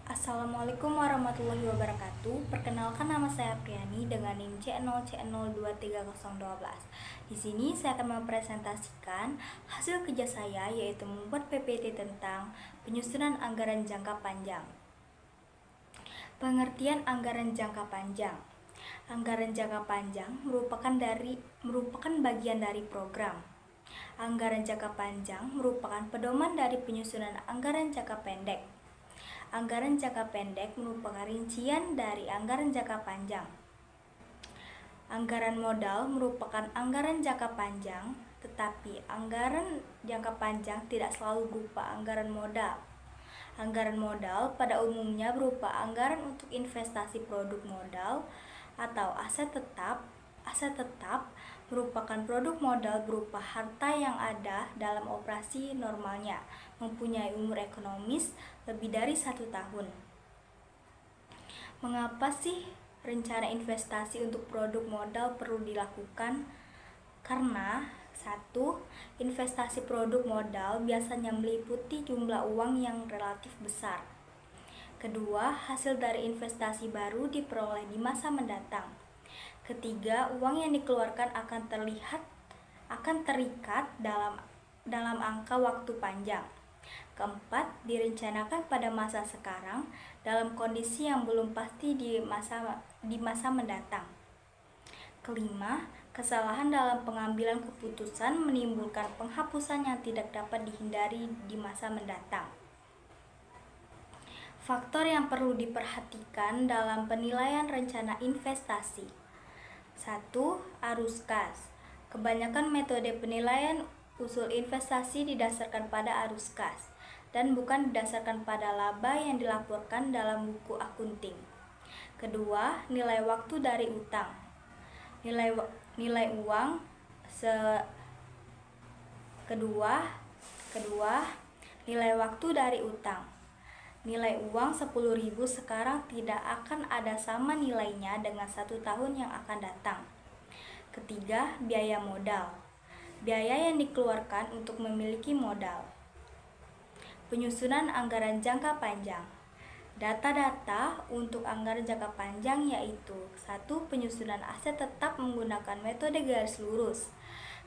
Assalamualaikum warahmatullahi wabarakatuh. Perkenalkan, nama saya Priani dengan NIM C0C023012. Di sini saya akan mempresentasikan hasil kerja saya, yaitu membuat PPT tentang penyusunan anggaran jangka panjang. Pengertian anggaran jangka panjang. Anggaran jangka panjang merupakan bagian dari program. Anggaran jangka panjang merupakan pedoman dari penyusunan anggaran jangka pendek. Anggaran jangka pendek merupakan rincian dari anggaran jangka panjang. Anggaran modal merupakan anggaran jangka panjang, tetapi anggaran jangka panjang tidak selalu berupa anggaran modal. Anggaran modal pada umumnya berupa anggaran untuk investasi produk modal atau aset tetap. Aset tetap merupakan produk modal berupa harta yang ada dalam operasi normalnya, mempunyai umur ekonomis lebih dari 1 tahun. Mengapa sih rencana investasi untuk produk modal perlu dilakukan? Karena 1. Investasi produk modal biasanya meliputi jumlah uang yang relatif besar. Kedua, hasil dari investasi baru diperoleh di masa mendatang. Ketiga, uang yang dikeluarkan akan terikat dalam angka waktu panjang. Keempat, direncanakan pada masa sekarang dalam kondisi yang belum pasti di masa mendatang. Kelima, kesalahan dalam pengambilan keputusan menimbulkan penghapusan yang tidak dapat dihindari di masa mendatang. Faktor yang perlu diperhatikan dalam penilaian rencana investasi. 1. Arus kas. Kebanyakan metode penilaian usul investasi didasarkan pada arus kas dan bukan didasarkan pada laba yang dilaporkan dalam buku akunting. Kedua, nilai waktu dari utang. Nilai waktu dari utang. Nilai uang 10.000 sekarang tidak akan ada sama nilainya dengan 1 tahun yang akan datang. Ketiga, biaya modal. Biaya yang dikeluarkan untuk memiliki modal. Penyusunan anggaran jangka panjang. Data-data untuk anggaran jangka panjang yaitu 1. Penyusunan aset tetap menggunakan metode garis lurus.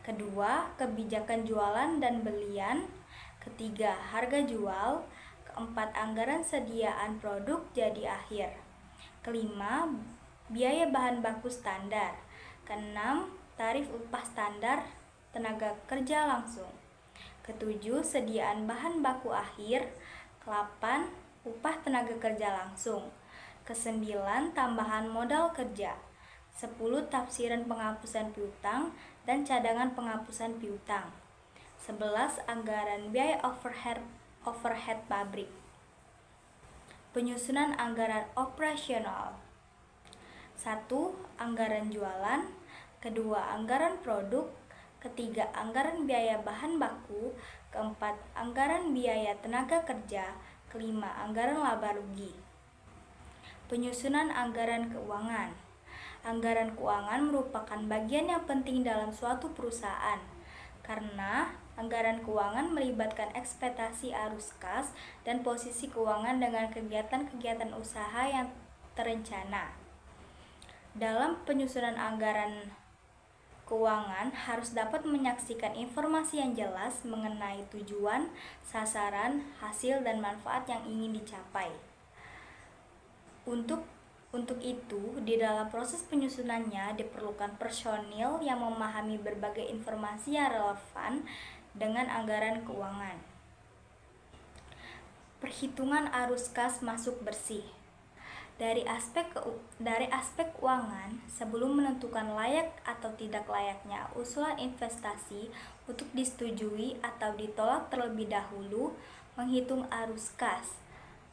Kedua, kebijakan jualan dan belian. Ketiga, harga jual. Keempat, anggaran sediaan produk jadi akhir. Kelima, biaya bahan baku standar. Keenam, tarif upah standar tenaga kerja langsung. Ketujuh, sediaan bahan baku akhir. Kelapan, upah tenaga kerja langsung. Kesembilan, tambahan modal kerja. 10, tafsiran penghapusan piutang dan cadangan penghapusan piutang. 11, anggaran biaya overhead pabrik. Penyusunan anggaran operasional. 1. Anggaran jualan. Kedua, anggaran produk. Ketiga, anggaran biaya bahan baku. Keempat, anggaran biaya tenaga kerja. Kelima, anggaran laba rugi. Penyusunan anggaran keuangan. Anggaran keuangan merupakan bagian yang penting dalam suatu perusahaan, karena anggaran keuangan melibatkan ekspektasi arus kas dan posisi keuangan dengan kegiatan-kegiatan usaha yang terencana. Dalam penyusunan anggaran keuangan harus dapat menyaksikan informasi yang jelas mengenai tujuan, sasaran, hasil, dan manfaat yang ingin dicapai. Untuk itu, di dalam proses penyusunannya diperlukan personil yang memahami berbagai informasi yang relevan dengan anggaran keuangan. Perhitungan arus kas masuk bersih. Dari aspek keuangan, sebelum menentukan layak atau tidak layaknya usulan investasi untuk disetujui atau ditolak terlebih dahulu, menghitung arus kas.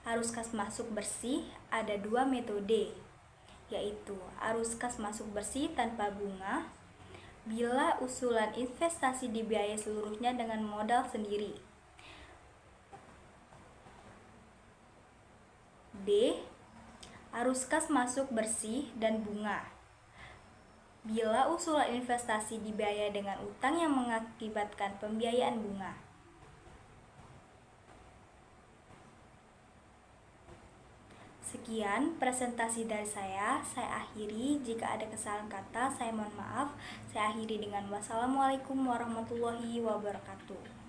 Arus kas masuk bersih ada 2 metode, yaitu arus kas masuk bersih tanpa bunga bila usulan investasi dibiayai seluruhnya dengan modal sendiri. B. Arus kas masuk bersih dan bunga bila usulan investasi dibiayai dengan utang yang mengakibatkan pembiayaan bunga. Sekian presentasi dari saya akhiri. Jika ada kesalahan kata, saya mohon maaf. Saya akhiri dengan wassalamualaikum warahmatullahi wabarakatuh.